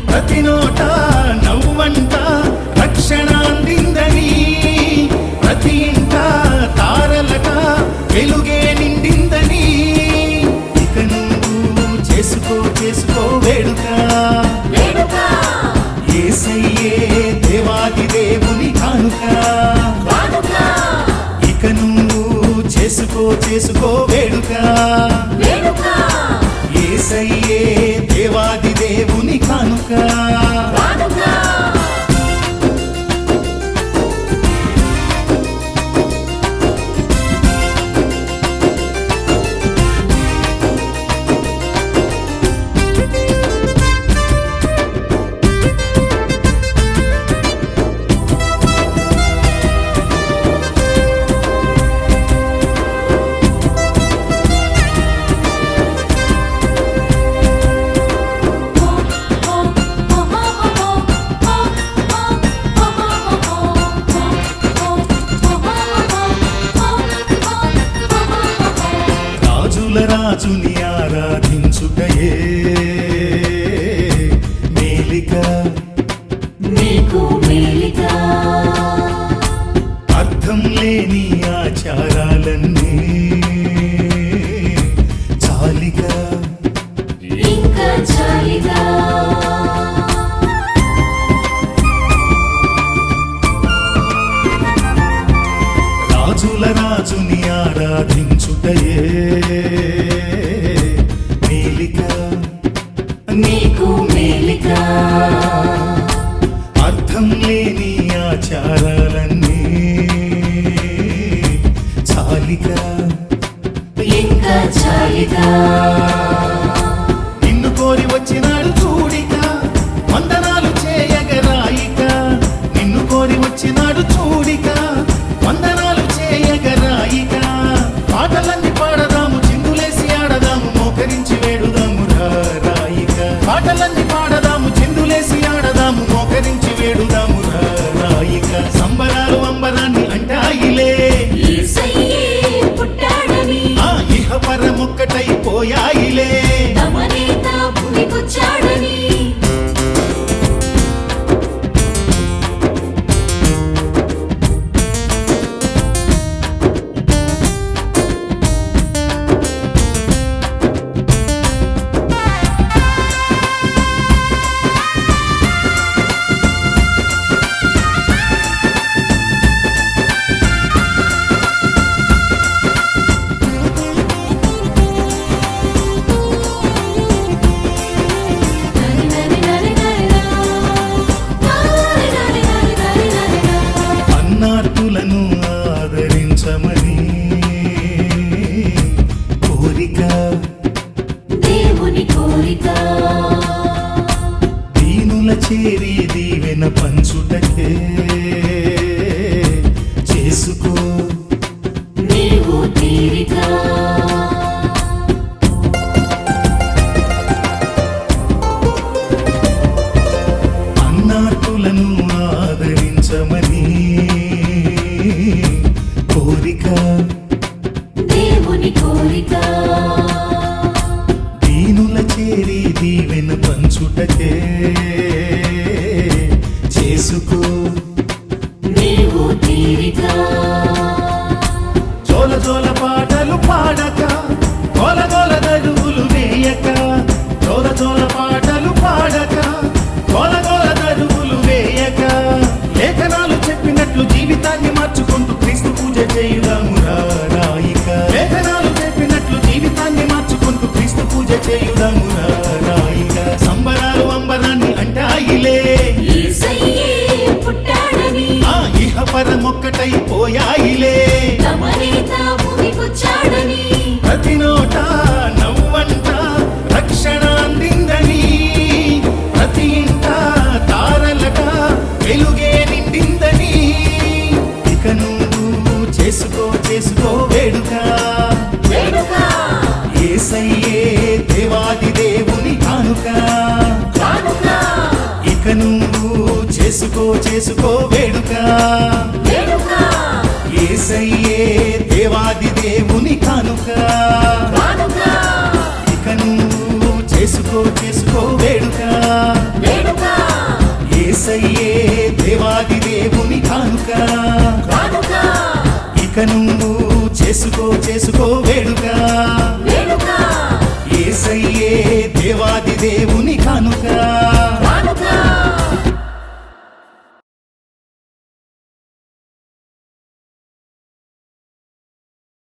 ప్రతి నోట నవ్వంట రక్షణ అందిందని, ప్రతి ఇంట తారలట వెలుగే నిండిందని. ఇక నువ్వు చేసుకో వేడుక, యేసయ్యే దేవాది దేవుని కానుక. ఇక నువ్వు చేసుకో వేడుక, యేసయ్యే దేవాది దేవుని కానుక. రాజుని ఆరాధించుటయే మేలిక, నీకు మేలిక. అర్థం లేని ఆచారాలన్నీ చాలిక, ఇంకా చాలిగా. రాజుని ఆరాధించుటయే మేలిక, నీకు మేలిక. అర్థం లేని ఆచారాలన్నీ చాలిక, ఇంకా చాలిగా. నిన్ను కోరి వచ్చినాడు చూడిక, వందనాలు చేయగరాయిక. నిన్ను కోరి వచ్చినాడు చూడిక, వందనాలు చేయగరాయిక. పాటలన్నీ పాడదాము, చిందులేసి ఆడదాము, మోకరించి వేడుదాము రాయిక. పాటలన్నీ పాడదాము, చిందులేసి ఆడదాము, మోకరించి వేడుదాము రాయిక. సంబరాలు అంబరాన్ని అంటాయిలే, యేసయ్యే పుట్టాడని. ఇహ పరమొక్కటైపోయాయిలే, తమనేత భూమికొచ్చాడని. అన్నార్తులను ఆదరించమని కోరిక, దేవుని కోరిక. దీనుల చేరి దీవెన పంచుటకే చేసుకో నీవు తీరిక. అన్నార్తులను ఆదరించమని కోరిక, దేవుని కోరిక. దీనుల చేరి దీవెన పంచుటకే చేసుకో చేయుదమురా రాయిగా సంబరాలు అంబరాన్ని అంటాయిలే యేసయ్యే పుట్టాడని ఆ ఇహ పరమొక్కటై పోయాయిలే తమనేత భూమికొచ్చాడని ప్రతి నోట నవ్వంట రక్షణ అందిందని ప్రతి ఇంట తారలట వెలుగే నిండిందని ఇక నువ్వు చేసుకో వేడుక వేడుక యేసయ్యే దేవాది దేవుని కానుక కానుక ఇక నువ్వు చేసుకో వేడుక వేడుక యేసయ్యే దేవాది దేవుని కానుక కానుక ఇక నువ్వు చేసుకో వేడుక వేడుక యేసయ్యే దేవాది దేవుని కానుక కానుక ఇక నువ్వు చేసుకో వేడుక వేడుక యేసయ్యే దేవాది దేవుని కానుక